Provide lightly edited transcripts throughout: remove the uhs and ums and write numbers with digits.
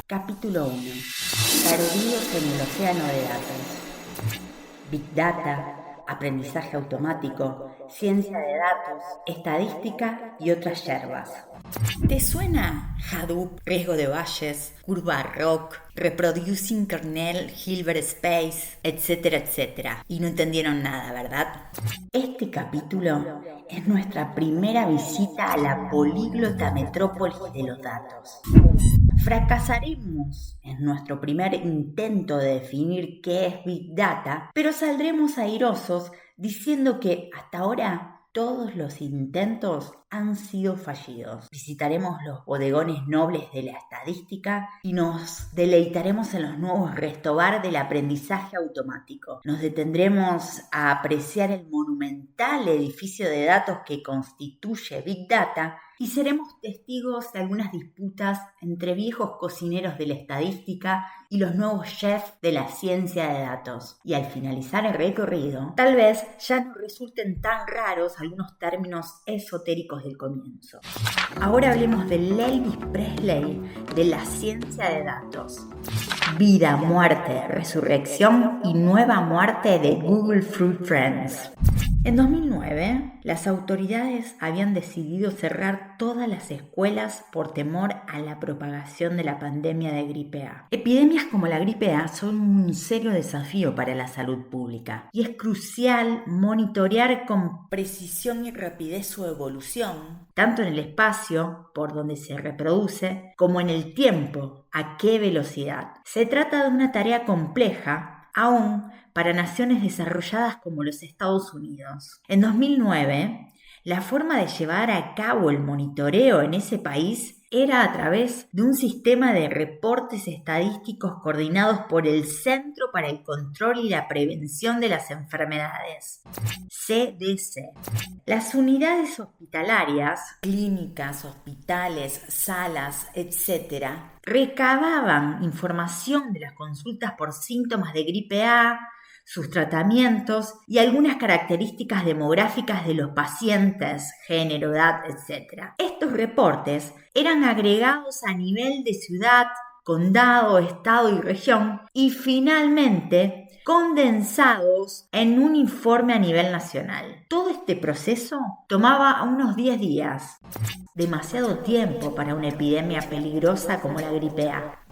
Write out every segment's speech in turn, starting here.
Capítulo 1. Perdidos en el océano de datos. Big Data, aprendizaje automático, ciencia de datos, estadística y otras yerbas. ¿Te suena Hadoop, riesgo de valles, curva ROC, reproducing kernel, Hilbert Space, etcétera, etcétera? Y no entendieron nada, ¿verdad? Este capítulo es nuestra primera visita a la políglota metrópolis de los datos. Fracasaremos en nuestro primer intento de definir qué es Big Data, pero saldremos airosos diciendo que hasta ahora todos los intentos han sido fallidos. Visitaremos los bodegones nobles de la estadística y nos deleitaremos en los nuevos restobar del aprendizaje automático. Nos detendremos a apreciar el monumental edificio de datos que constituye Big Data y seremos testigos de algunas disputas entre viejos cocineros de la estadística y los nuevos chefs de la ciencia de datos. Y al finalizar el recorrido, tal vez ya no resulten tan raros algunos términos esotéricos del comienzo. Ahora hablemos del Elvis Presley de la ciencia de datos. Vida, muerte, resurrección y nueva muerte de Google Fruit Friends. En 2009, las autoridades habían decidido cerrar todas las escuelas por temor a la propagación de la pandemia de gripe A. Epidemias como la gripe A son un serio desafío para la salud pública y es crucial monitorear con precisión y rapidez su evolución, tanto en el espacio, por donde se reproduce, como en el tiempo, a qué velocidad. Se trata de una tarea compleja, aún para naciones desarrolladas como los Estados Unidos. En 2009, la forma de llevar a cabo el monitoreo en ese país era a través de un sistema de reportes estadísticos coordinados por el Centro para el Control y la Prevención de las Enfermedades, CDC. Las unidades hospitalarias, clínicas, hospitales, salas, etc., recababan información de las consultas por síntomas de gripe A, sus tratamientos y algunas características demográficas de los pacientes, género, edad, etc. Estos reportes eran agregados a nivel de ciudad, condado, estado y región y finalmente condensados en un informe a nivel nacional. Todo este proceso tomaba unos 10 días, demasiado tiempo para una epidemia peligrosa como la gripe A.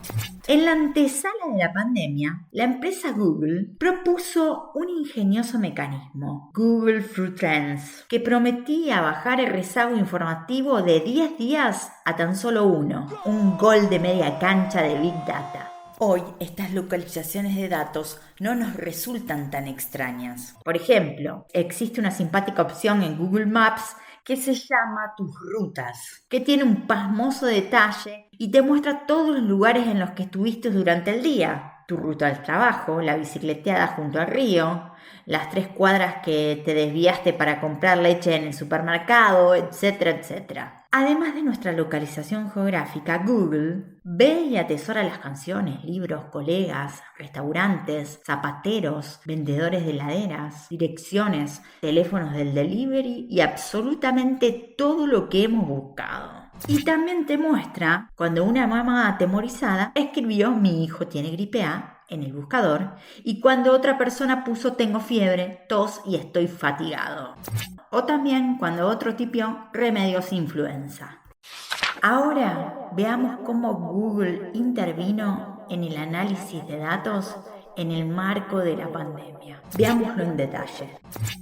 En la antesala de la pandemia, la empresa Google propuso un ingenioso mecanismo, Google Fruit Trends, que prometía bajar el rezago informativo de 10 días a tan solo uno, un gol de media cancha de Big Data. Hoy estas localizaciones de datos no nos resultan tan extrañas. Por ejemplo, existe una simpática opción en Google Maps que se llama Tus Rutas, que tiene un pasmoso detalle y te muestra todos los lugares en los que estuviste durante el día. Tu ruta al trabajo, la bicicleteada junto al río, las 3 cuadras que te desviaste para comprar leche en el supermercado, etcétera, etcétera. Además de nuestra localización geográfica, Google ve y atesora las canciones, libros, colegas, restaurantes, zapateros, vendedores de heladeras, direcciones, teléfonos del delivery y absolutamente todo lo que hemos buscado. Y también te muestra cuando una mamá atemorizada escribió "Mi hijo tiene gripe A" en el buscador y cuando otra persona puso "Tengo fiebre, tos y estoy fatigado". O también cuando otro tipió "remedios influenza". Ahora veamos cómo Google intervino en el análisis de datos en el marco de la pandemia. Veámoslo en detalle.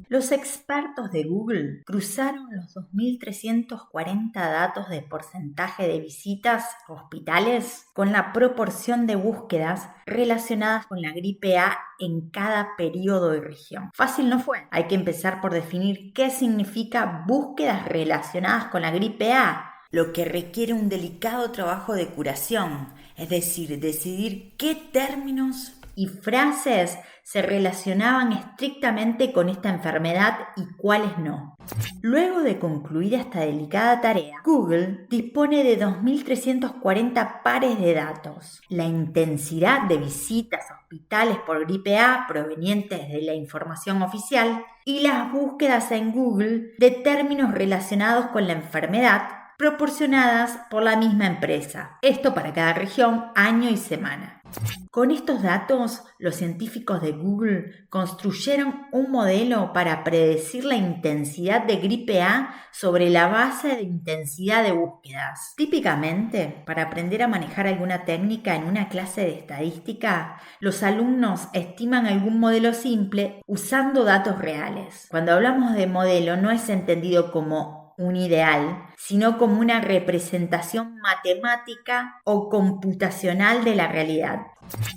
Los expertos de Google cruzaron los 2.340 datos de porcentaje de visitas a hospitales con la proporción de búsquedas relacionadas con la gripe A en cada periodo y región. Fácil no fue. Hay que empezar por definir qué significa búsquedas relacionadas con la gripe A, lo que requiere un delicado trabajo de curación, es decir, decidir qué términos y frases se relacionaban estrictamente con esta enfermedad y cuáles no. Luego de concluir esta delicada tarea, Google dispone de 2.340 pares de datos. La intensidad de visitas a hospitales por gripe A provenientes de la información oficial y las búsquedas en Google de términos relacionados con la enfermedad proporcionadas por la misma empresa. Esto para cada región, año y semana. Con estos datos, los científicos de Google construyeron un modelo para predecir la intensidad de gripe A sobre la base de intensidad de búsquedas. Típicamente, para aprender a manejar alguna técnica en una clase de estadística, los alumnos estiman algún modelo simple usando datos reales. Cuando hablamos de modelo, no es entendido como un ideal, sino como una representación matemática o computacional de la realidad.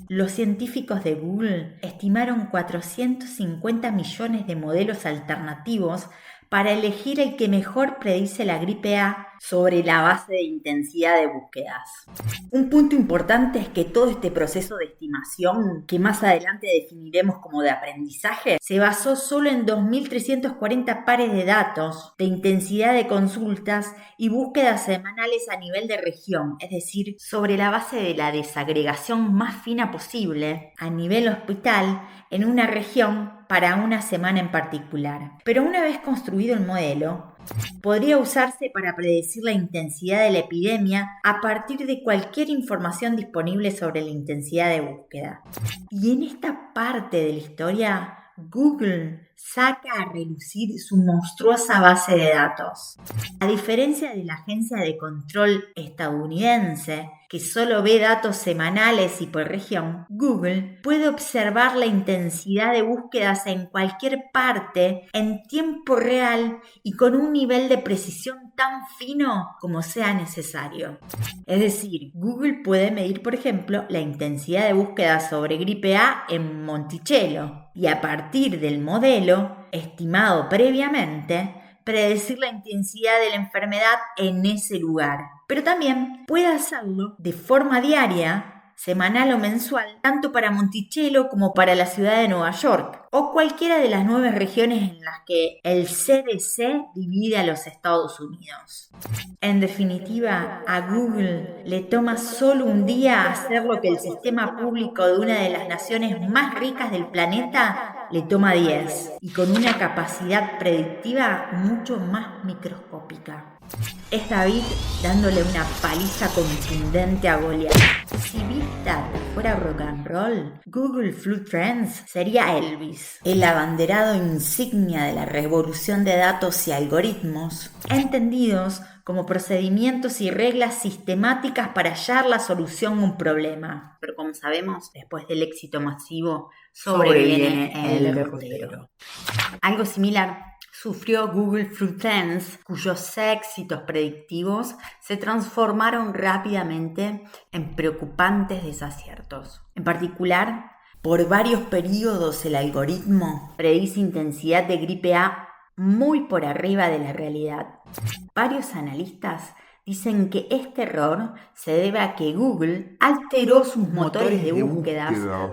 Los científicos de Google estimaron 450 millones de modelos alternativos para elegir el que mejor predice la gripe A sobre la base de intensidad de búsquedas. Un punto importante es que todo este proceso de estimación, que más adelante definiremos como de aprendizaje, se basó solo en 2.340 pares de datos de intensidad de consultas y búsquedas semanales a nivel de región, es decir, sobre la base de la desagregación más fina posible a nivel hospital en una región para una semana en particular. Pero una vez construido el modelo, podría usarse para predecir la intensidad de la epidemia a partir de cualquier información disponible sobre la intensidad de búsqueda. Y en esta parte de la historia, Google saca a relucir su monstruosa base de datos. A diferencia de la agencia de control estadounidense, que solo ve datos semanales y por región, Google puede observar la intensidad de búsquedas en cualquier parte en tiempo real y con un nivel de precisión tan fino como sea necesario. Es decir, Google puede medir, por ejemplo, la intensidad de búsqueda sobre gripe A en Monticello y a partir del modelo estimado previamente, predecir la intensidad de la enfermedad en ese lugar. Pero también puede hacerlo de forma diaria, semanal o mensual, tanto para Monticello como para la ciudad de Nueva York, o cualquiera de las 9 regiones en las que el CDC divide a los Estados Unidos. En definitiva, a Google le toma solo un día hacer lo que el sistema público de una de las naciones más ricas del planeta le toma 10, y con una capacidad predictiva mucho más microscópica. Es David dándole una paliza contundente a Goliat. Si Big Data fuera rock and roll, Google Flu Trends sería Elvis, el abanderado insignia de la revolución de datos y algoritmos, entendidos como procedimientos y reglas sistemáticas para hallar la solución a un problema. Pero como sabemos, después del éxito masivo, sobreviene el derrotero. Algo similar sufrió Google Flu Trends, cuyos éxitos predictivos se transformaron rápidamente en preocupantes desaciertos. En particular, por varios periodos el algoritmo predice intensidad de gripe A muy por arriba de la realidad. Varios analistas dicen que este error se debe a que Google alteró sus motores de búsqueda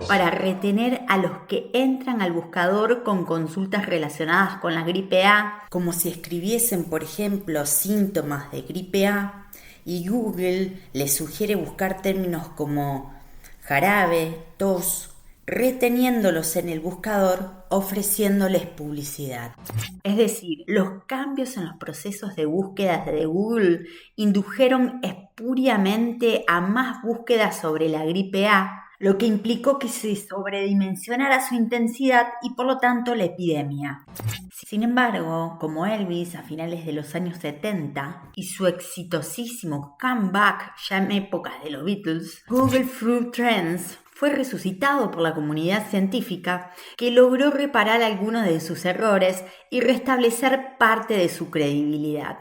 para retener a los que entran al buscador con consultas relacionadas con la gripe A, como si escribiesen, por ejemplo, síntomas de gripe A, y Google les sugiere buscar términos como jarabe, tos, reteniéndolos en el buscador, ofreciéndoles publicidad. Es decir, los cambios en los procesos de búsqueda de Google indujeron espuriamente a más búsquedas sobre la gripe A, lo que implicó que se sobredimensionara su intensidad y por lo tanto la epidemia. Sin embargo, como Elvis a finales de los años 70 y su exitosísimo comeback ya en épocas de los Beatles, Google Flu Trends fue resucitado por la comunidad científica que logró reparar algunos de sus errores y restablecer parte de su credibilidad.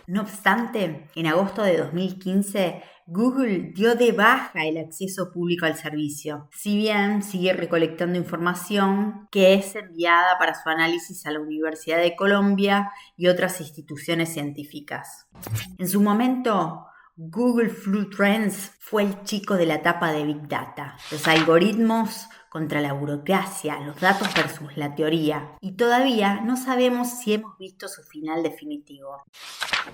No obstante, en agosto de 2015, Google dio de baja el acceso público al servicio, si bien sigue recolectando información que es enviada para su análisis a la Universidad de Columbia y otras instituciones científicas. En su momento, Google Flu Trends fue el chico de la tapa de Big Data. Los algoritmos contra la burocracia, los datos versus la teoría. Y todavía no sabemos si hemos visto su final definitivo.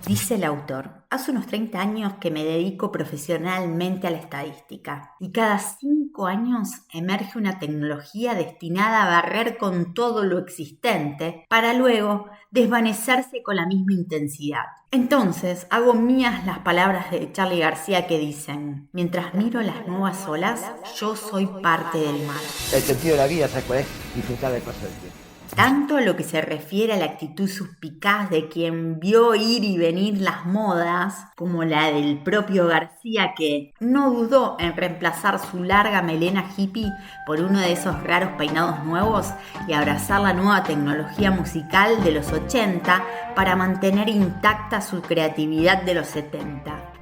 Dice el autor: hace unos 30 años que me dedico profesionalmente a la estadística y cada 5 5 años emerge una tecnología destinada a barrer con todo lo existente para luego desvanecerse con la misma intensidad. Entonces hago mías las palabras de Charly García que dicen: mientras miro las nuevas olas, yo soy parte del mar. El sentido de la vida, ¿sabes cuál es? Disfrutar del paso del tiempo. Tanto a lo que se refiere a la actitud suspicaz de quien vio ir y venir las modas, como la del propio García, que no dudó en reemplazar su larga melena hippie por uno de esos raros peinados nuevos y abrazar la nueva tecnología musical de los 80 para mantener intacta su creatividad de los 70.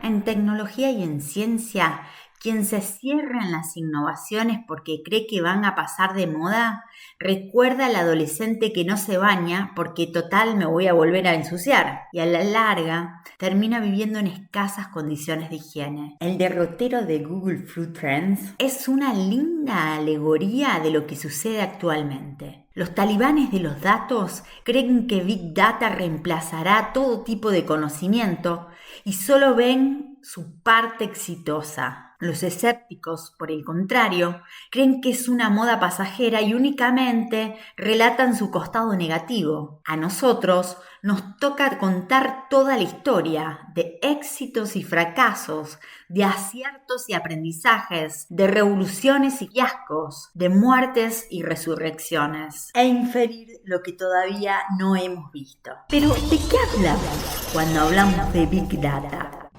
En tecnología y en ciencia, quien se cierra en las innovaciones porque cree que van a pasar de moda, recuerda al adolescente que no se baña porque total me voy a volver a ensuciar, y a la larga termina viviendo en escasas condiciones de higiene. El derrotero de Google Food Trends es una linda alegoría de lo que sucede actualmente. Los talibanes de los datos creen que Big Data reemplazará todo tipo de conocimiento y solo ven su parte exitosa. Los escépticos, por el contrario, creen que es una moda pasajera y únicamente relatan su costado negativo. A nosotros nos toca contar toda la historia de éxitos y fracasos, de aciertos y aprendizajes, de revoluciones y fiascos, de muertes y resurrecciones, e inferir lo que todavía no hemos visto. Pero, ¿de qué hablamos cuando hablamos de Big Data?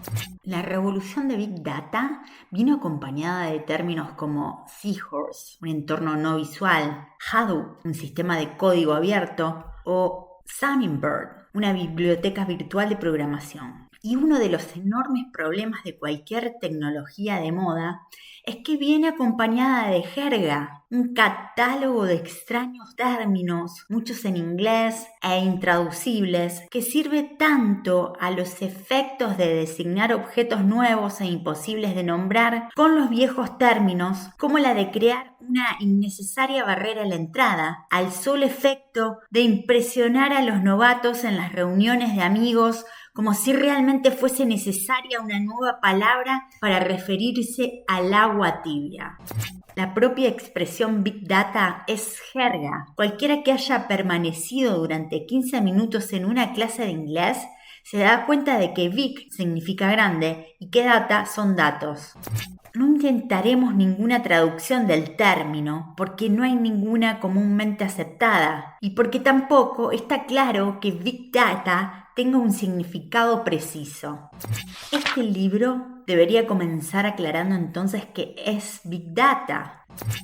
La revolución de Big Data vino acompañada de términos como Seahorse, un entorno no visual, Hadoop, un sistema de código abierto, o Hummingbird, una biblioteca virtual de programación. Y uno de los enormes problemas de cualquier tecnología de moda es que viene acompañada de jerga, un catálogo de extraños términos, muchos en inglés e intraducibles, que sirve tanto a los efectos de designar objetos nuevos e imposibles de nombrar con los viejos términos, como la de crear una innecesaria barrera a la entrada, al solo efecto de impresionar a los novatos en las reuniones de amigos, como si realmente fuese necesaria una nueva palabra para referirse al agua tibia. La propia expresión Big Data es jerga. Cualquiera que haya permanecido durante 15 minutos en una clase de inglés se da cuenta de que Big significa grande y que Data son datos. No intentaremos ninguna traducción del término porque no hay ninguna comúnmente aceptada y porque tampoco está claro que Big Data tenga un significado preciso. Este libro debería comenzar aclarando entonces qué es Big Data.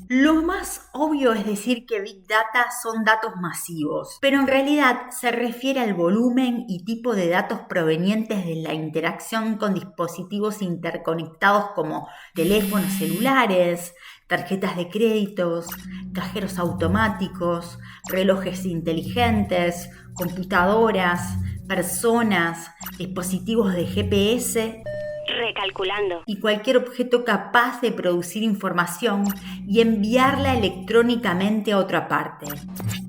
Lo más obvio es decir que Big Data son datos masivos, pero en realidad se refiere al volumen y tipo de datos provenientes de la interacción con dispositivos interconectados como teléfonos celulares, tarjetas de créditos, cajeros automáticos, relojes inteligentes, computadoras, personas, dispositivos de GPS, recalculando, y cualquier objeto capaz de producir información y enviarla electrónicamente a otra parte.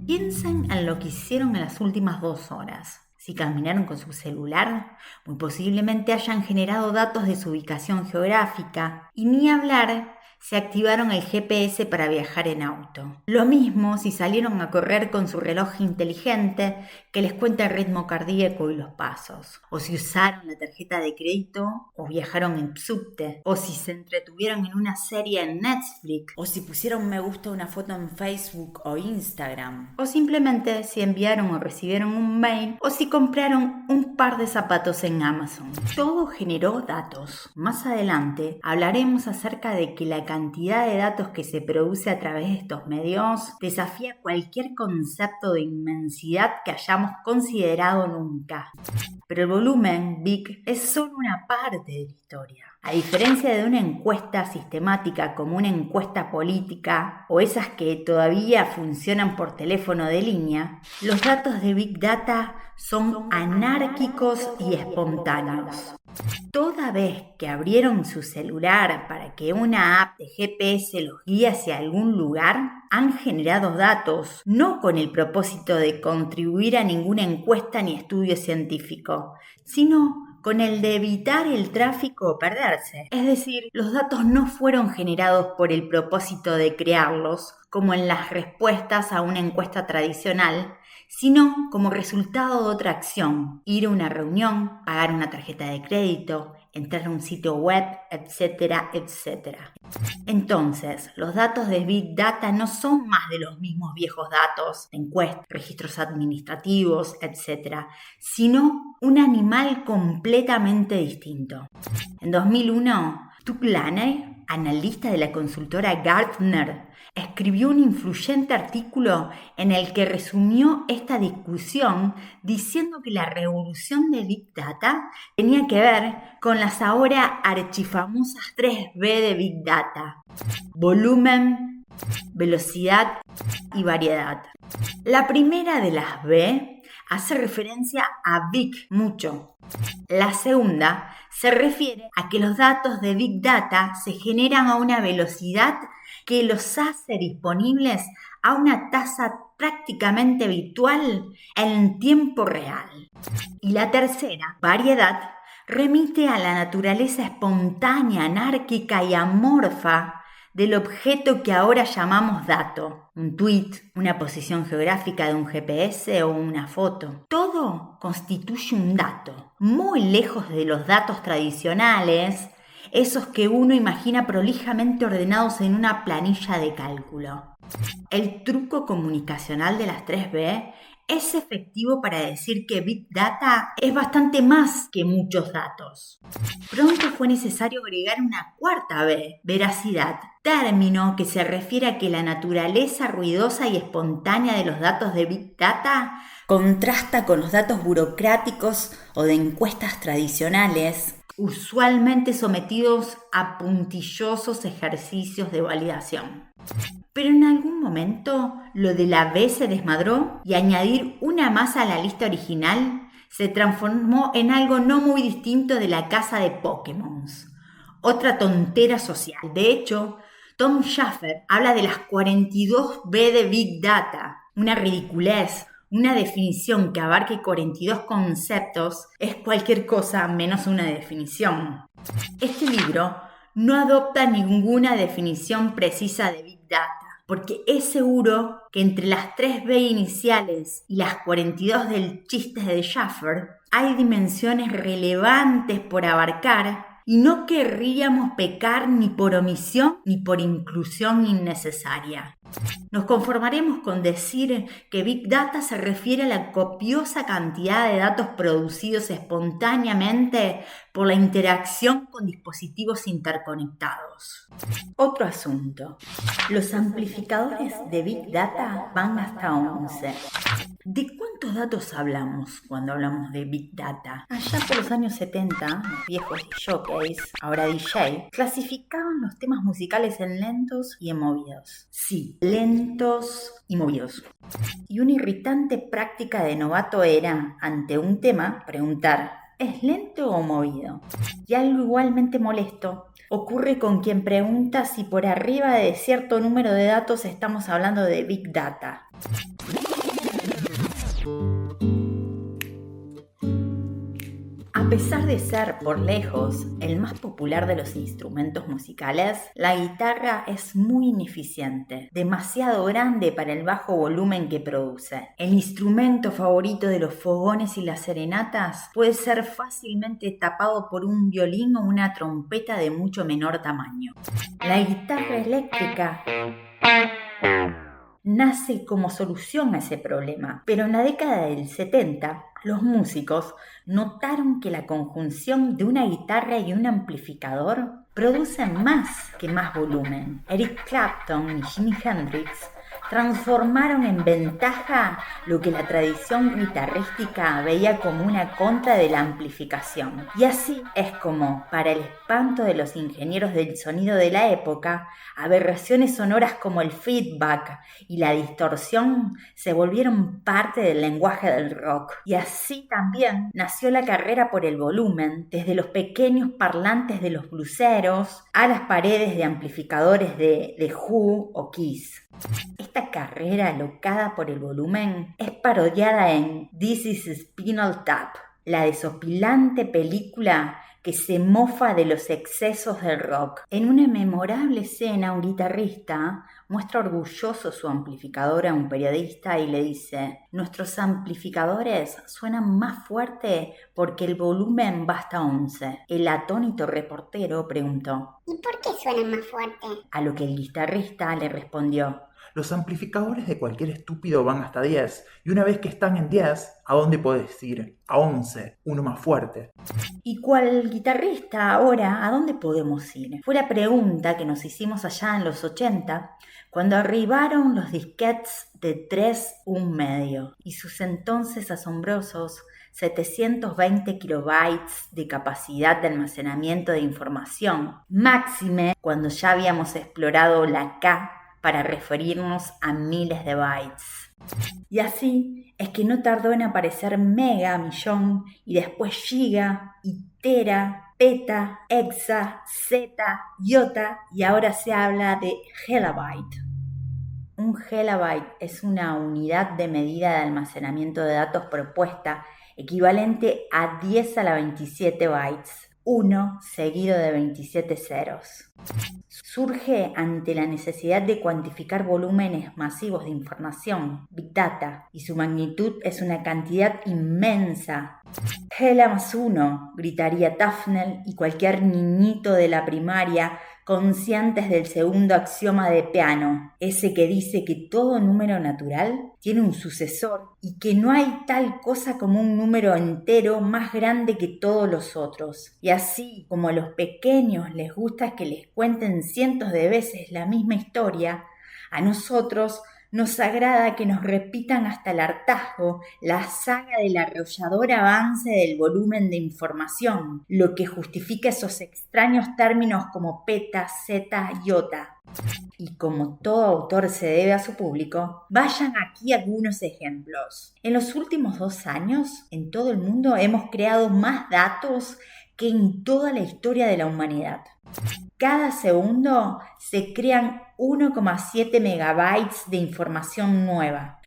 Piensen en lo que hicieron en las últimas 2 horas. Si caminaron con su celular, muy posiblemente hayan generado datos de su ubicación geográfica, y ni hablar si activaron el GPS para viajar en auto. Lo mismo si salieron a correr con su reloj inteligente que les cuenta el ritmo cardíaco y los pasos, o si usaron la tarjeta de crédito o viajaron en subte, o si se entretuvieron en una serie en Netflix, o si pusieron me gusta a una foto en Facebook o Instagram, o simplemente si enviaron o recibieron un mail, o si compraron un par de zapatos en Amazon. Todo generó datos. Más adelante hablaremos acerca de que la cantidad de datos que se produce a través de estos medios desafía cualquier concepto de inmensidad que hayamos considerado nunca. Pero el volumen, Big, es solo una parte de la historia. A diferencia de una encuesta sistemática como una encuesta política o esas que todavía funcionan por teléfono de línea, los datos de Big Data son anárquicos y espontáneos. Toda vez que abrieron su celular para que una app de GPS los guíe hacia algún lugar, han generado datos, no con el propósito de contribuir a ninguna encuesta ni estudio científico, sino con el de evitar el tráfico o perderse. Es decir, los datos no fueron generados por el propósito de crearlos, como en las respuestas a una encuesta tradicional, sino como resultado de otra acción: ir a una reunión, pagar una tarjeta de crédito, entrar a un sitio web, etcétera, etcétera. Entonces, los datos de Big Data no son más de los mismos viejos datos de encuestas, registros administrativos, etcétera, sino un animal completamente distinto. En 2001, Doug Laney, analista de la consultora Gartner, escribió un influyente artículo en el que resumió esta discusión diciendo que la revolución de Big Data tenía que ver con las ahora archifamosas 3B de Big Data: volumen, velocidad y variedad. La primera de las B hace referencia a Big, mucho. La segunda se refiere a que los datos de Big Data se generan a una velocidad que los hace disponibles a una tasa prácticamente virtual en tiempo real. Y la tercera, variedad, remite a la naturaleza espontánea, anárquica y amorfa del objeto que ahora llamamos dato. Un tweet, una posición geográfica de un GPS o una foto. Todo constituye un dato, muy lejos de los datos tradicionales, esos que uno imagina prolijamente ordenados en una planilla de cálculo. El truco comunicacional de las 3B es efectivo para decir que Big Data es bastante más que muchos datos. Pronto fue necesario agregar una cuarta B, veracidad, término que se refiere a que la naturaleza ruidosa y espontánea de los datos de Big Data contrasta con los datos burocráticos o de encuestas tradicionales, usualmente sometidos a puntillosos ejercicios de validación. Pero en algún momento lo de la B se desmadró y añadir una más a la lista original se transformó en algo no muy distinto de la casa de Pokémon, otra tontera social. De hecho, Tom Schaffer habla de las 42 B de Big Data, una ridiculez. Una definición que abarque 42 conceptos es cualquier cosa menos una definición. Este libro no adopta ninguna definición precisa de Big Data, porque es seguro que entre las 3B iniciales y las 42 del chiste de Schaffer hay dimensiones relevantes por abarcar y no querríamos pecar ni por omisión ni por inclusión innecesaria. Nos conformaremos con decir que Big Data se refiere a la copiosa cantidad de datos producidos espontáneamente por la interacción con dispositivos interconectados. Otro asunto. Los amplificadores de Big Data van hasta 11. ¿De cuántos datos hablamos cuando hablamos de Big Data? Allá por los años 70, los viejos jockeys, ahora DJ, clasificaban los temas musicales en lentos y en movidos. Sí, lentos y movidos. Y una irritante práctica de novato era, ante un tema, preguntar: ¿es lento o movido? Y algo igualmente molesto ocurre con quien pregunta si por arriba de cierto número de datos estamos hablando de Big Data. A pesar de ser, por lejos, el más popular de los instrumentos musicales, la guitarra es muy ineficiente, demasiado grande para el bajo volumen que produce. El instrumento favorito de los fogones y las serenatas puede ser fácilmente tapado por un violín o una trompeta de mucho menor tamaño. La guitarra eléctrica nace como solución a ese problema, pero en la década del 70 los músicos notaron que la conjunción de una guitarra y un amplificador produce más que más volumen. Eric Clapton y Jimi Hendrix transformaron en ventaja lo que la tradición guitarrística veía como una contra de la amplificación. Y así es como, para el espanto de los ingenieros del sonido de la época, aberraciones sonoras como el feedback y la distorsión se volvieron parte del lenguaje del rock. Y así también nació la carrera por el volumen, desde los pequeños parlantes de los bluseros a las paredes de amplificadores de The Who o Kiss. Esta carrera alocada por el volumen es parodiada en This is Spinal Tap, la desopilante película que se mofa de los excesos del rock. En una memorable escena, un guitarrista muestra orgulloso su amplificador a un periodista y le dice: nuestros amplificadores suenan más fuerte porque el volumen va hasta 11. El atónito reportero preguntó: ¿Y por qué suenan más fuerte? A lo que el guitarrista le respondió: los amplificadores de cualquier estúpido van hasta 10, y una vez que están en 10, ¿a dónde podés ir? A 11, uno más fuerte. ¿Y cuál guitarrista ahora? ¿A dónde podemos ir? Fue la pregunta que nos hicimos allá en los 80, cuando arribaron los disquetes de 3,1 y sus entonces asombrosos 720 kilobytes de capacidad de almacenamiento de información, máxime cuando ya habíamos explorado la K para referirnos a miles de bytes. Y así es que no tardó en aparecer mega, millón, y después giga, y tera, peta, hexa, zeta, iota, y ahora se habla de helabyte. Un helabyte es una unidad de medida de almacenamiento de datos propuesta equivalente a 10 a la 27 bytes, 1 seguido de 27 ceros. Surge ante la necesidad de cuantificar volúmenes masivos de información, Big Data, y su magnitud es una cantidad inmensa. Hela más 1, gritaría Tufnell y cualquier niñito de la primaria conscientes del segundo axioma de Peano, ese que dice que todo número natural tiene un sucesor y que no hay tal cosa como un número entero más grande que todos los otros. Y así como a los pequeños les gusta que les cuenten cientos de veces la misma historia, a nosotros nos agrada que nos repitan hasta el hartazgo la saga del arrollador avance del volumen de información, lo que justifica esos extraños términos como peta, zeta, iota. Y como todo autor se debe a su público, vayan aquí algunos ejemplos. En los últimos 2 años, en todo el mundo hemos creado más datos que en toda la historia de la humanidad. Cada segundo se crean 1,7 megabytes de información nueva.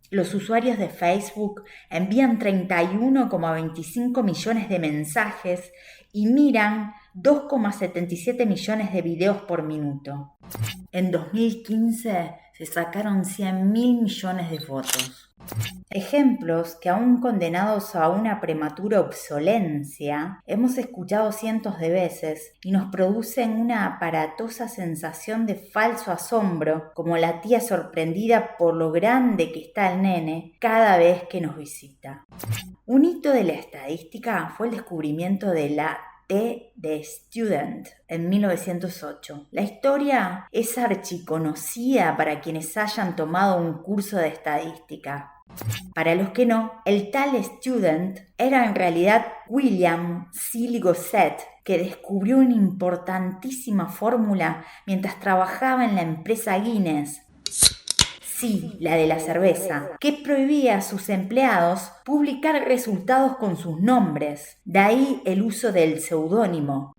Los usuarios de Facebook envían 31,25 millones de mensajes y miran 2,77 millones de videos por minuto. En 2015 se sacaron 100.000 millones de fotos. Ejemplos que aún condenados a una prematura obsolencia hemos escuchado cientos de veces y nos producen una aparatosa sensación de falso asombro, como la tía sorprendida por lo grande que está el nene cada vez que nos visita. Un hito de la estadística fue el descubrimiento de la T de Student en 1908. La historia es archiconocida para quienes hayan tomado un curso de estadística. Para los que no, el tal Student era en realidad William Seeley Gosset, que descubrió una importantísima fórmula mientras trabajaba en la empresa Guinness. Sí, la de la cerveza, que prohibía a sus empleados publicar resultados con sus nombres, de ahí el uso del seudónimo.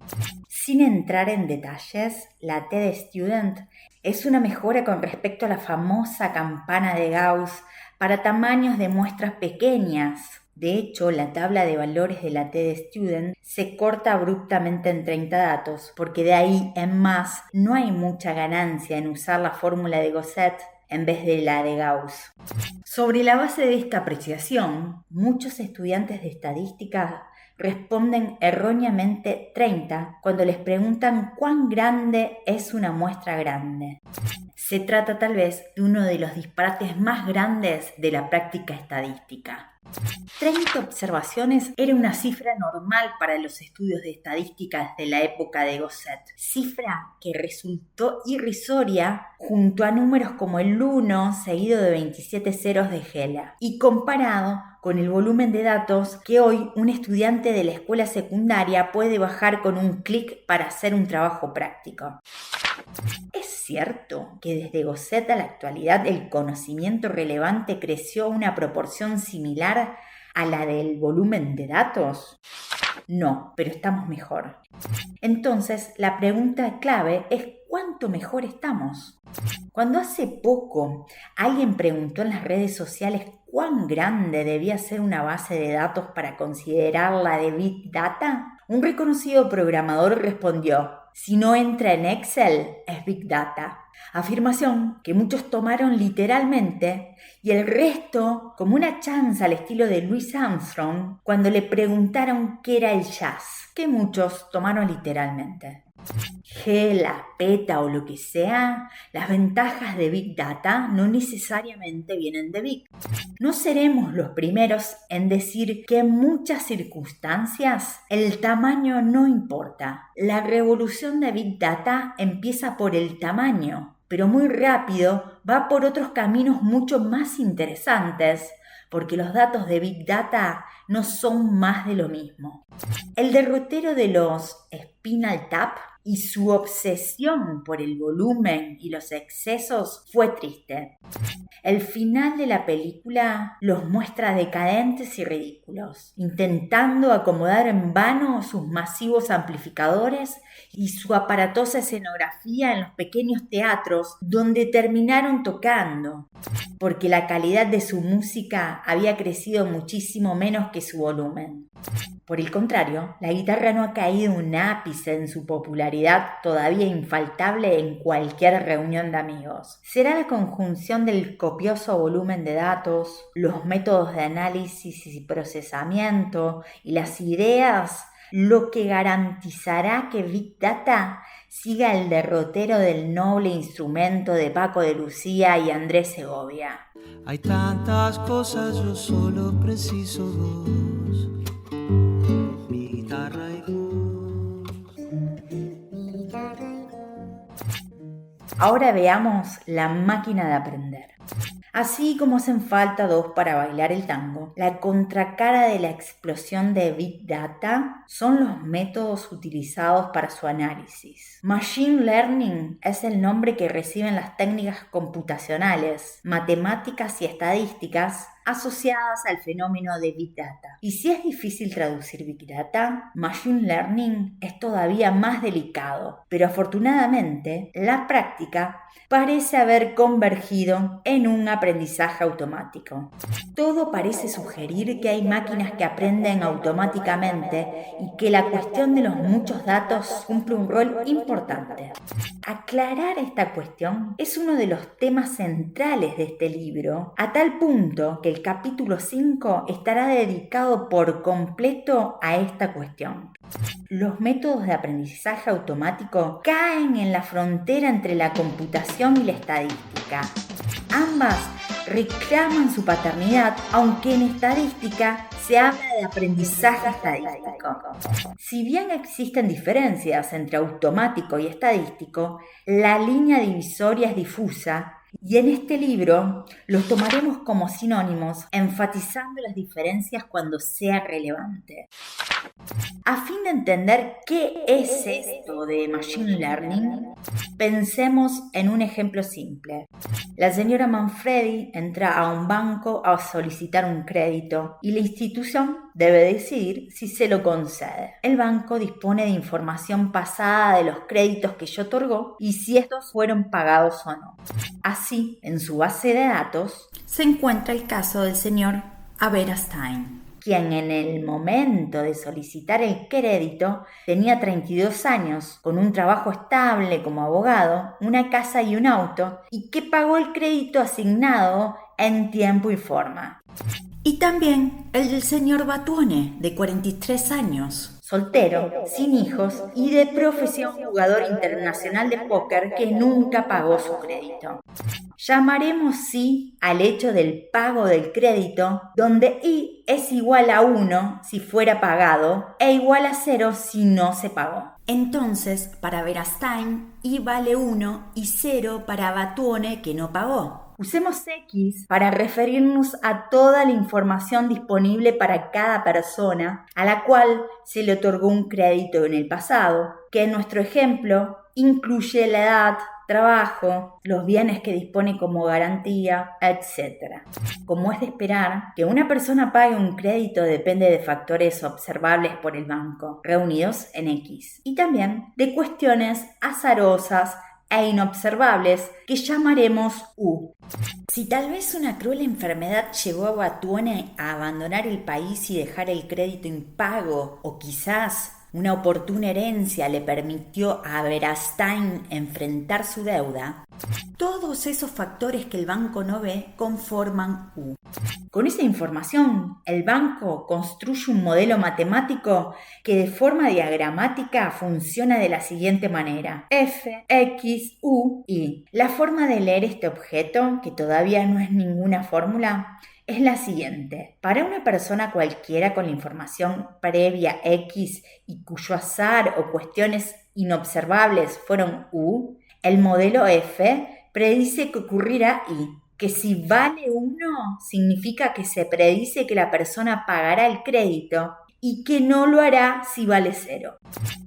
Sin entrar en detalles, la T de Student es una mejora con respecto a la famosa campana de Gauss para tamaños de muestras pequeñas. De hecho, la tabla de valores de la T de Student se corta abruptamente en 30 datos, porque de ahí en más no hay mucha ganancia en usar la fórmula de Gosset en vez de la de Gauss. Sobre la base de esta apreciación, muchos estudiantes de estadística responden erróneamente 30 cuando les preguntan cuán grande es una muestra grande. Se trata tal vez de uno de los disparates más grandes de la práctica estadística. 30 observaciones era una cifra normal para los estudios de estadística desde la época de Gosset, cifra que resultó irrisoria junto a números como el 1 seguido de 27 ceros de Hela, y comparado con el volumen de datos que hoy un estudiante de la escuela secundaria puede bajar con un clic para hacer un trabajo práctico. ¿Es cierto que desde Gosset a la actualidad el conocimiento relevante creció a una proporción similar a la del volumen de datos? No, pero estamos mejor. Entonces, la pregunta clave es cuánto mejor estamos. Cuando hace poco alguien preguntó en las redes sociales cuán grande debía ser una base de datos para considerarla de Big Data, un reconocido programador respondió: si no entra en Excel, es Big Data. Afirmación que muchos tomaron literalmente y el resto como una chanza al estilo de Louis Armstrong cuando le preguntaron qué era el jazz, que muchos tomaron literalmente. La PETA o lo que sea, las ventajas de Big Data no necesariamente vienen de Big. No seremos los primeros en decir que en muchas circunstancias el tamaño no importa. La revolución de Big Data empieza por el tamaño, pero muy rápido va por otros caminos mucho más interesantes, porque los datos de Big Data no son más de lo mismo. El derrotero de los Spinal Tap y su obsesión por el volumen y los excesos fue triste. El final de la película los muestra decadentes y ridículos, intentando acomodar en vano sus masivos amplificadores y su aparatosa escenografía en los pequeños teatros donde terminaron tocando, porque la calidad de su música había crecido muchísimo menos que su volumen. Por el contrario, la guitarra no ha caído un ápice en su popularidad todavía infaltable en cualquier reunión de amigos. ¿Será la conjunción del copioso volumen de datos, los métodos de análisis y procesamiento y las ideas lo que garantizará que Big Data siga el derrotero del noble instrumento de Paco de Lucía y Andrés Segovia? Hay tantas cosas, yo solo preciso dos. Mi guitarra y vos. Ahora veamos la máquina de aprender. Así como hacen falta dos para bailar el tango, la contracara de la explosión de Big Data son los métodos utilizados para su análisis. Machine Learning es el nombre que reciben las técnicas computacionales, matemáticas y estadísticas asociadas al fenómeno de Big Data. Y si es difícil traducir Big Data, Machine Learning es todavía más delicado, pero afortunadamente la práctica parece haber convergido en un aprendizaje automático. Todo parece sugerir que hay máquinas que aprenden automáticamente y que la cuestión de los muchos datos cumple un rol importante. Aclarar esta cuestión es uno de los temas centrales de este libro, a tal punto que el capítulo 5 estará dedicado por completo a esta cuestión. Los métodos de aprendizaje automático caen en la frontera entre la computación y la estadística. Ambas reclaman su paternidad, aunque en estadística se habla de aprendizaje estadístico. Si bien existen diferencias entre automático y estadístico, la línea divisoria es difusa y en este libro los tomaremos como sinónimos, enfatizando las diferencias cuando sea relevante. A fin de entender qué es esto de Machine Learning, pensemos en un ejemplo simple. La señora Manfredi entra a un banco a solicitar un crédito y la institución debe decidir si se lo concede. El banco dispone de información pasada de los créditos que ella otorgó y si estos fueron pagados o no. Así, en su base de datos, se encuentra el caso del señor Aberastain, quien en el momento de solicitar el crédito tenía 32 años, con un trabajo estable como abogado, una casa y un auto, y que pagó el crédito asignado en tiempo y forma. Y también el del señor Batuone, de 43 años, soltero, sin hijos y de profesión jugador internacional de póker que nunca pagó su crédito. Llamaremos sí al hecho del pago del crédito, donde I es igual a 1 si fuera pagado e igual a 0 si no se pagó. Entonces, para Aberastain, I vale 1 y 0 para Batuone que no pagó. Usemos X para referirnos a toda la información disponible para cada persona a la cual se le otorgó un crédito en el pasado, que en nuestro ejemplo incluye la edad, trabajo, los bienes que dispone como garantía, etc. Como es de esperar, que una persona pague un crédito depende de factores observables por el banco, reunidos en X, y también de cuestiones azarosas e inobservables que llamaremos U. Si tal vez una cruel enfermedad llevó a Batuone a abandonar el país y dejar el crédito impago, o quizás una oportuna herencia le permitió a Berastain enfrentar su deuda, todos esos factores que el banco no ve conforman U. Con esa información, el banco construye un modelo matemático que de forma diagramática funciona de la siguiente manera: F, X, U, Y. La forma de leer este objeto, que todavía no es ninguna fórmula, es la siguiente. Para una persona cualquiera con la información previa X y cuyo azar o cuestiones inobservables fueron U, el modelo F predice que ocurrirá Y, que si vale 1 significa que se predice que la persona pagará el crédito y que no lo hará si vale 0.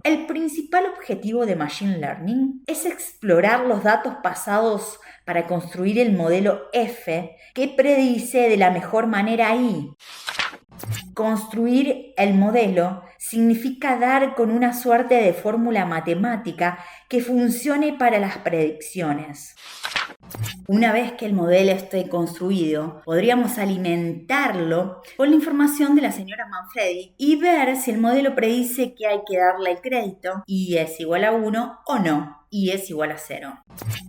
El principal objetivo de Machine Learning es explorar los datos pasados para construir el modelo F que predice de la mejor manera Y. Construir el modelo significa dar con una suerte de fórmula matemática que funcione para las predicciones. Una vez que el modelo esté construido, podríamos alimentarlo con la información de la señora Manfredi y ver si el modelo predice que hay que darle el crédito, Y es igual a 1 o no, Y es igual a 0.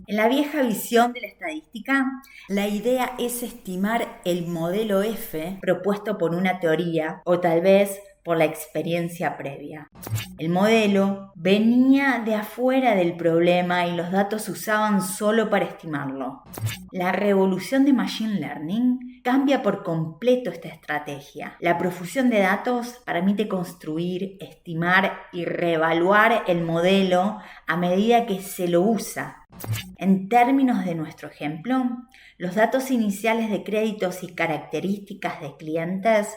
En la vieja visión de la estadística, la idea es estimar el modelo F propuesto por una teoría o tal vez por la experiencia previa. El modelo venía de afuera del problema y los datos se usaban solo para estimarlo. La revolución de Machine Learning cambia por completo esta estrategia. La profusión de datos permite construir, estimar y reevaluar el modelo a medida que se lo usa. En términos de nuestro ejemplo, los datos iniciales de créditos y características de clientes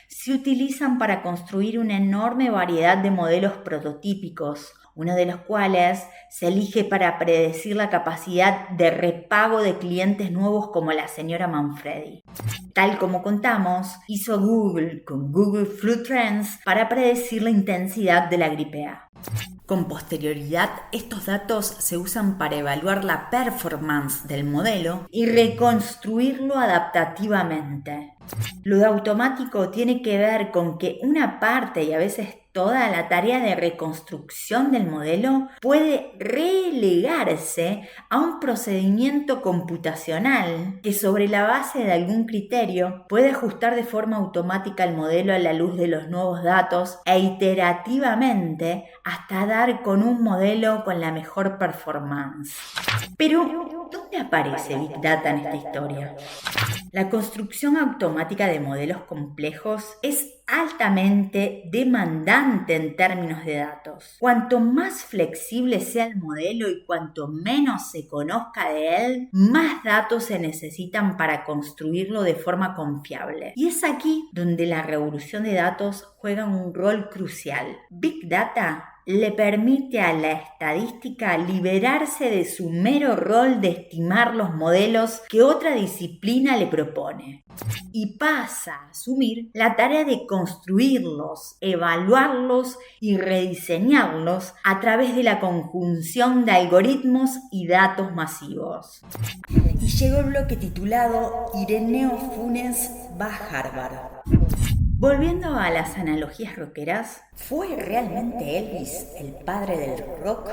se utilizan para construir una enorme variedad de modelos prototípicos, uno de los cuales se elige para predecir la capacidad de repago de clientes nuevos como la señora Manfredi. Tal como contamos, hizo Google con Google Flu Trends para predecir la intensidad de la gripe A. Con posterioridad, estos datos se usan para evaluar la performance del modelo y reconstruirlo adaptativamente. Lo de automático tiene que ver con que una parte y a veces toda la tarea de reconstrucción del modelo puede relegarse a un procedimiento computacional que sobre la base de algún criterio puede ajustar de forma automática el modelo a la luz de los nuevos datos e iterativamente hasta dar con un modelo con la mejor performance. Pero, ¿dónde aparece Big Data en esta historia? La construcción automática de modelos complejos es altamente demandante en términos de datos. Cuanto más flexible sea el modelo y cuanto menos se conozca de él, más datos se necesitan para construirlo de forma confiable. Y es aquí donde la revolución de datos juega un rol crucial. Big Data le permite a la estadística liberarse de su mero rol de estimar los modelos que otra disciplina le propone y pasa a asumir la tarea de construirlos, evaluarlos y rediseñarlos a través de la conjunción de algoritmos y datos masivos. Y llegó el bloque titulado Ireneo Funes va a Harvard. Volviendo a las analogías rockeras, ¿fue realmente Elvis el padre del rock?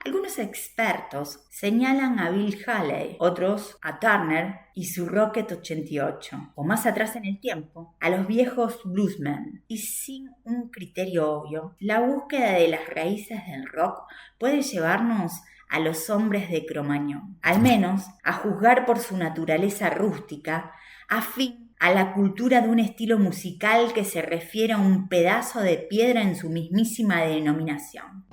Algunos expertos señalan a Bill Haley, otros a Turner y su Rocket 88, o más atrás en el tiempo, a los viejos bluesmen. Y sin un criterio obvio, la búsqueda de las raíces del rock puede llevarnos a los hombres de Cromañón, al menos a juzgar por su naturaleza rústica, afín a la cultura de un estilo musical que se refiere a un pedazo de piedra en su mismísima denominación.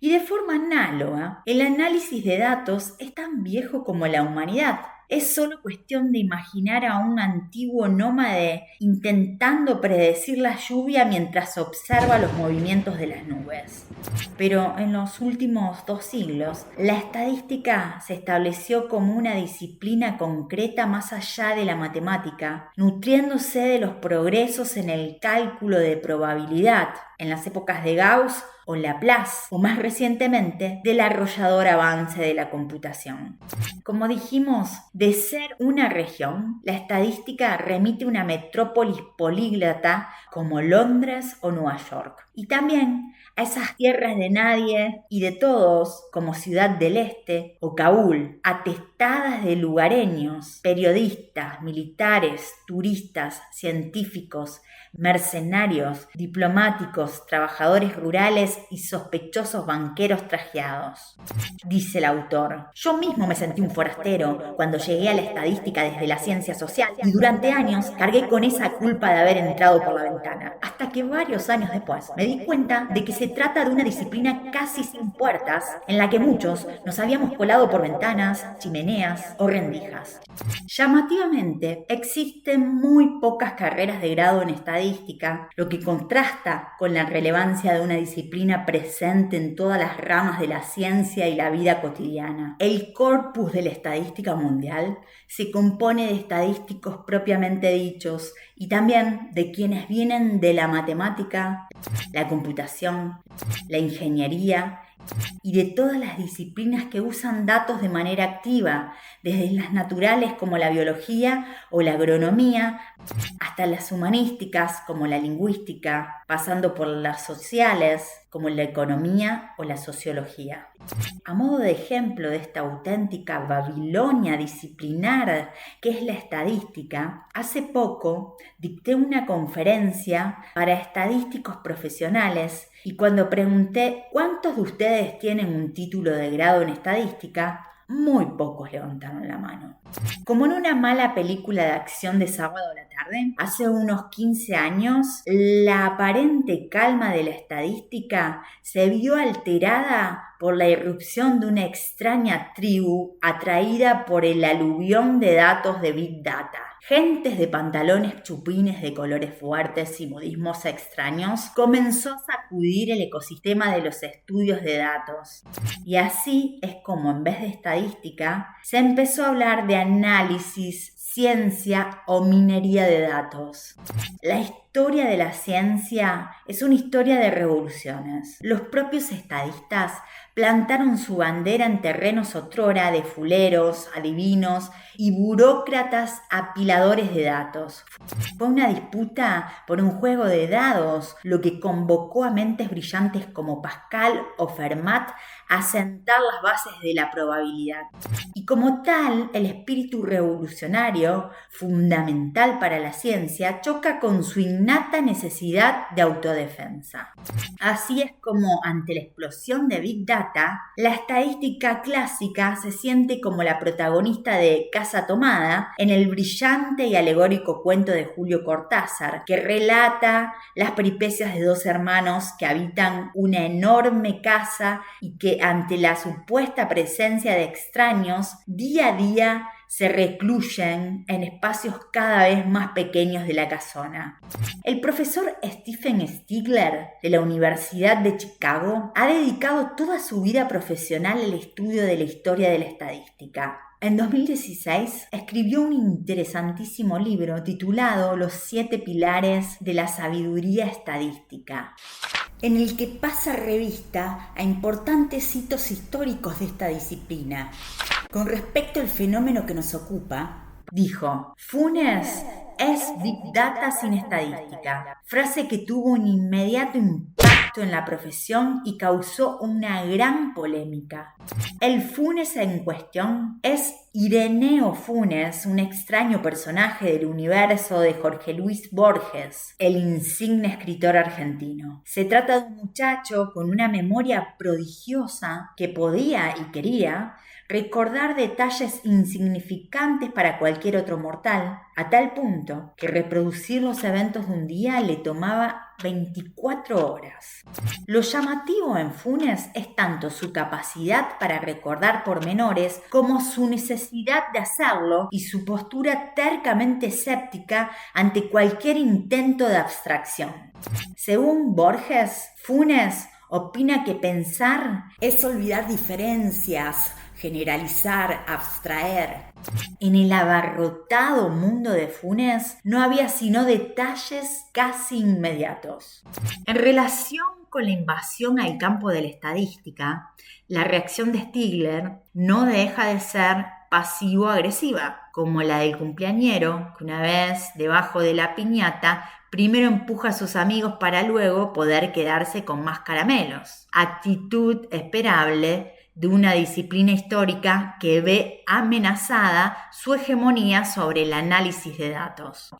Y de forma análoga, el análisis de datos es tan viejo como la humanidad. Es solo cuestión de imaginar a un antiguo nómade intentando predecir la lluvia mientras observa los movimientos de las nubes. Pero en los últimos 2 siglos, la estadística se estableció como una disciplina concreta más allá de la matemática, nutriéndose de los progresos en el cálculo de probabilidad, en las épocas de Gauss o Laplace, o más recientemente del arrollador avance de la computación. Como dijimos, de ser una región, la estadística remite a una metrópolis políglota como Londres o Nueva York, y también a esas tierras de nadie y de todos como Ciudad del Este o Kabul, atestadas de lugareños, periodistas, militares, turistas, científicos, mercenarios, diplomáticos, trabajadores rurales y sospechosos banqueros trajeados. Dice el autor: yo mismo me sentí un forastero cuando llegué a la estadística desde la ciencia social y durante años cargué con esa culpa de haber entrado por la ventana, hasta que varios años después me di cuenta de que se trata de una disciplina casi sin puertas en la que muchos nos habíamos colado por ventanas, chimeneas o rendijas. Llamativamente, existen muy pocas carreras de grado en estadística, lo que contrasta con la relevancia de una disciplina presente en todas las ramas de la ciencia y la vida cotidiana. El corpus de la estadística mundial se compone de estadísticos propiamente dichos y también de quienes vienen de la matemática, la computación, la ingeniería y de todas las disciplinas que usan datos de manera activa, desde las naturales como la biología o la agronomía, hasta las humanísticas como la lingüística, pasando por las sociales como la economía o la sociología. A modo de ejemplo de esta auténtica Babilonia disciplinar que es la estadística, hace poco dicté una conferencia para estadísticos profesionales y cuando pregunté ¿cuántos de ustedes tienen un título de grado en estadística?, muy pocos levantaron la mano. Como en una mala película de acción de sábado a la tarde, hace unos 15 años, la aparente calma de la estadística se vio alterada por la irrupción de una extraña tribu atraída por el aluvión de datos de Big Data. Gentes de pantalones chupines de colores fuertes y modismos extraños comenzó a sacudir el ecosistema de los estudios de datos. Y así es como en vez de estadística se empezó a hablar de análisis, ciencia o minería de datos. La historia de la ciencia es una historia de revoluciones. Los propios estadistas plantaron su bandera en terrenos otrora de fuleros, adivinos y burócratas apiladores de datos. Fue una disputa por un juego de dados lo que convocó a mentes brillantes como Pascal o Fermat a sentar las bases de la probabilidad. Y como tal, el espíritu revolucionario, fundamental para la ciencia, choca con su innata necesidad de autodefensa. Así es como, ante la explosión de Big Data, la estadística clásica se siente como la protagonista de Casa Tomada en el brillante y alegórico cuento de Julio Cortázar, que relata las peripecias de dos hermanos que habitan una enorme casa y que ante la supuesta presencia de extraños, día a día se recluyen en espacios cada vez más pequeños de la casona. El profesor Stephen Stigler de la Universidad de Chicago ha dedicado toda su vida profesional al estudio de la historia de la estadística. En 2016 escribió un interesantísimo libro titulado Los 7 pilares de la sabiduría estadística, en el que pasa revista a importantes hitos históricos de esta disciplina. Con respecto al fenómeno que nos ocupa, dijo: Funes es Big Data sin estadística, frase que tuvo un inmediato impacto en la profesión y causó una gran polémica. El Funes en cuestión es Ireneo Funes, un extraño personaje del universo de Jorge Luis Borges, el insigne escritor argentino. Se trata de un muchacho con una memoria prodigiosa que podía y quería recordar detalles insignificantes para cualquier otro mortal, a tal punto que reproducir los eventos de un día le tomaba 24 horas. Lo llamativo en Funes es tanto su capacidad para recordar pormenores como su necesidad de hacerlo y su postura tercamente escéptica ante cualquier intento de abstracción. Según Borges, Funes opina que pensar es olvidar diferencias, generalizar, abstraer. En el abarrotado mundo de Funes no había sino detalles casi inmediatos. En relación con la invasión al campo de la estadística, la reacción de Stigler no deja de ser pasivo-agresiva, como la del cumpleañero, que una vez debajo de la piñata, primero empuja a sus amigos para luego poder quedarse con más caramelos. Actitud esperable de una disciplina histórica que ve amenazada su hegemonía sobre el análisis de datos.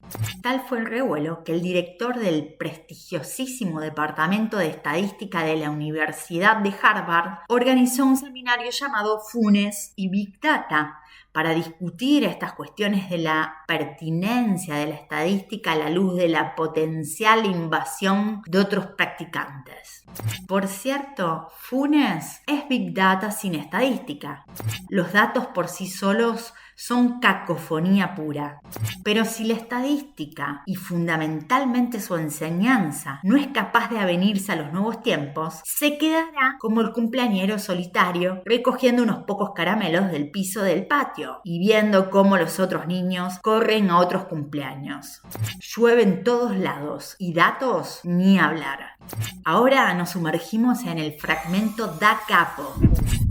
Tal fue el revuelo que el director del prestigiosísimo Departamento de Estadística de la Universidad de Harvard organizó un seminario llamado Funes y Big Data para discutir estas cuestiones de la pertinencia de la estadística a la luz de la potencial invasión de otros practicantes. Por cierto, Funes es Big Data sin estadística. Los datos por sí solos son cacofonía pura. Pero si la estadística y fundamentalmente su enseñanza no es capaz de avenirse a los nuevos tiempos, se quedará como el cumpleañero solitario recogiendo unos pocos caramelos del piso del patio y viendo cómo los otros niños corren a otros cumpleaños. Llueve en todos lados y datos ni hablar. Ahora nos sumergimos en el fragmento da capo.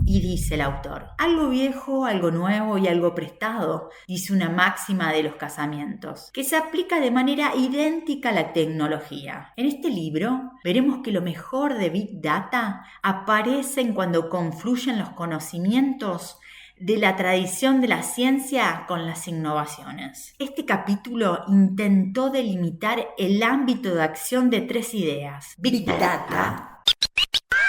Y dice el autor, algo viejo, algo nuevo y algo prestado, dice una máxima de los casamientos, que se aplica de manera idéntica a la tecnología. En este libro veremos que lo mejor de Big Data aparece cuando confluyen los conocimientos de la tradición de la ciencia con las innovaciones. Este capítulo intentó delimitar el ámbito de acción de tres ideas: Big Data,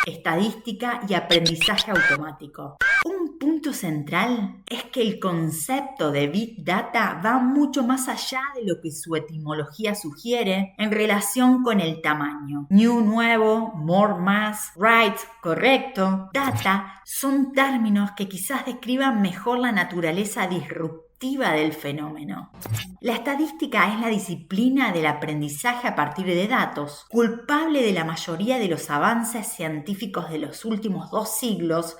estadística y aprendizaje automático. Un punto central es que el concepto de Big Data va mucho más allá de lo que su etimología sugiere en relación con el tamaño. New, nuevo, more, más, right, correcto. Data son términos que quizás describan mejor la naturaleza disruptiva del fenómeno. La estadística es la disciplina del aprendizaje a partir de datos, culpable de la mayoría de los avances científicos de los últimos 2 siglos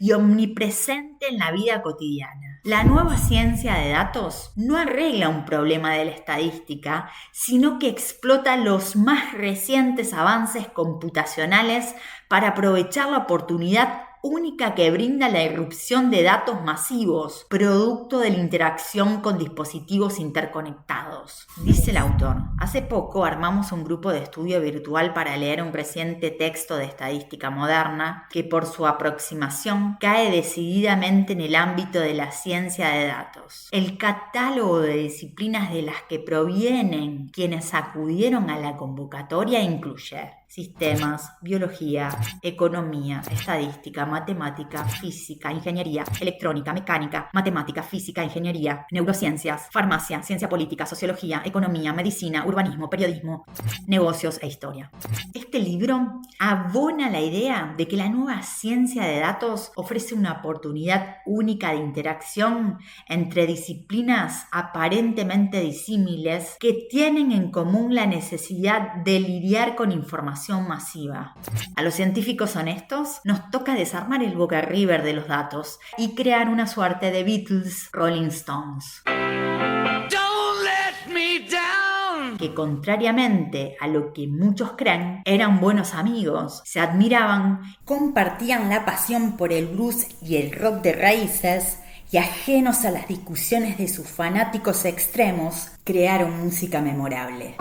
y omnipresente en la vida cotidiana. La nueva ciencia de datos no arregla un problema de la estadística, sino que explota los más recientes avances computacionales para aprovechar la oportunidad única que brinda la irrupción de datos masivos, producto de la interacción con dispositivos interconectados. Dice el autor, hace poco armamos un grupo de estudio virtual para leer un reciente texto de estadística moderna que por su aproximación cae decididamente en el ámbito de la ciencia de datos. El catálogo de disciplinas de las que provienen quienes acudieron a la convocatoria incluye sistemas, biología, economía, estadística, matemática, física, ingeniería, electrónica, mecánica, matemática, física, ingeniería, neurociencias, farmacia, ciencia política, sociología, economía, medicina, urbanismo, periodismo, negocios e historia. Este libro abona la idea de que la nueva ciencia de datos ofrece una oportunidad única de interacción entre disciplinas aparentemente disímiles que tienen en común la necesidad de lidiar con información masiva. A los científicos honestos nos toca desarmar el Boca River de los datos y crear una suerte de Beatles Rolling Stones. Don't let me down. Que contrariamente a lo que muchos creen, eran buenos amigos, se admiraban, compartían la pasión por el blues y el rock de raíces y ajenos a las discusiones de sus fanáticos extremos, crearon música memorable.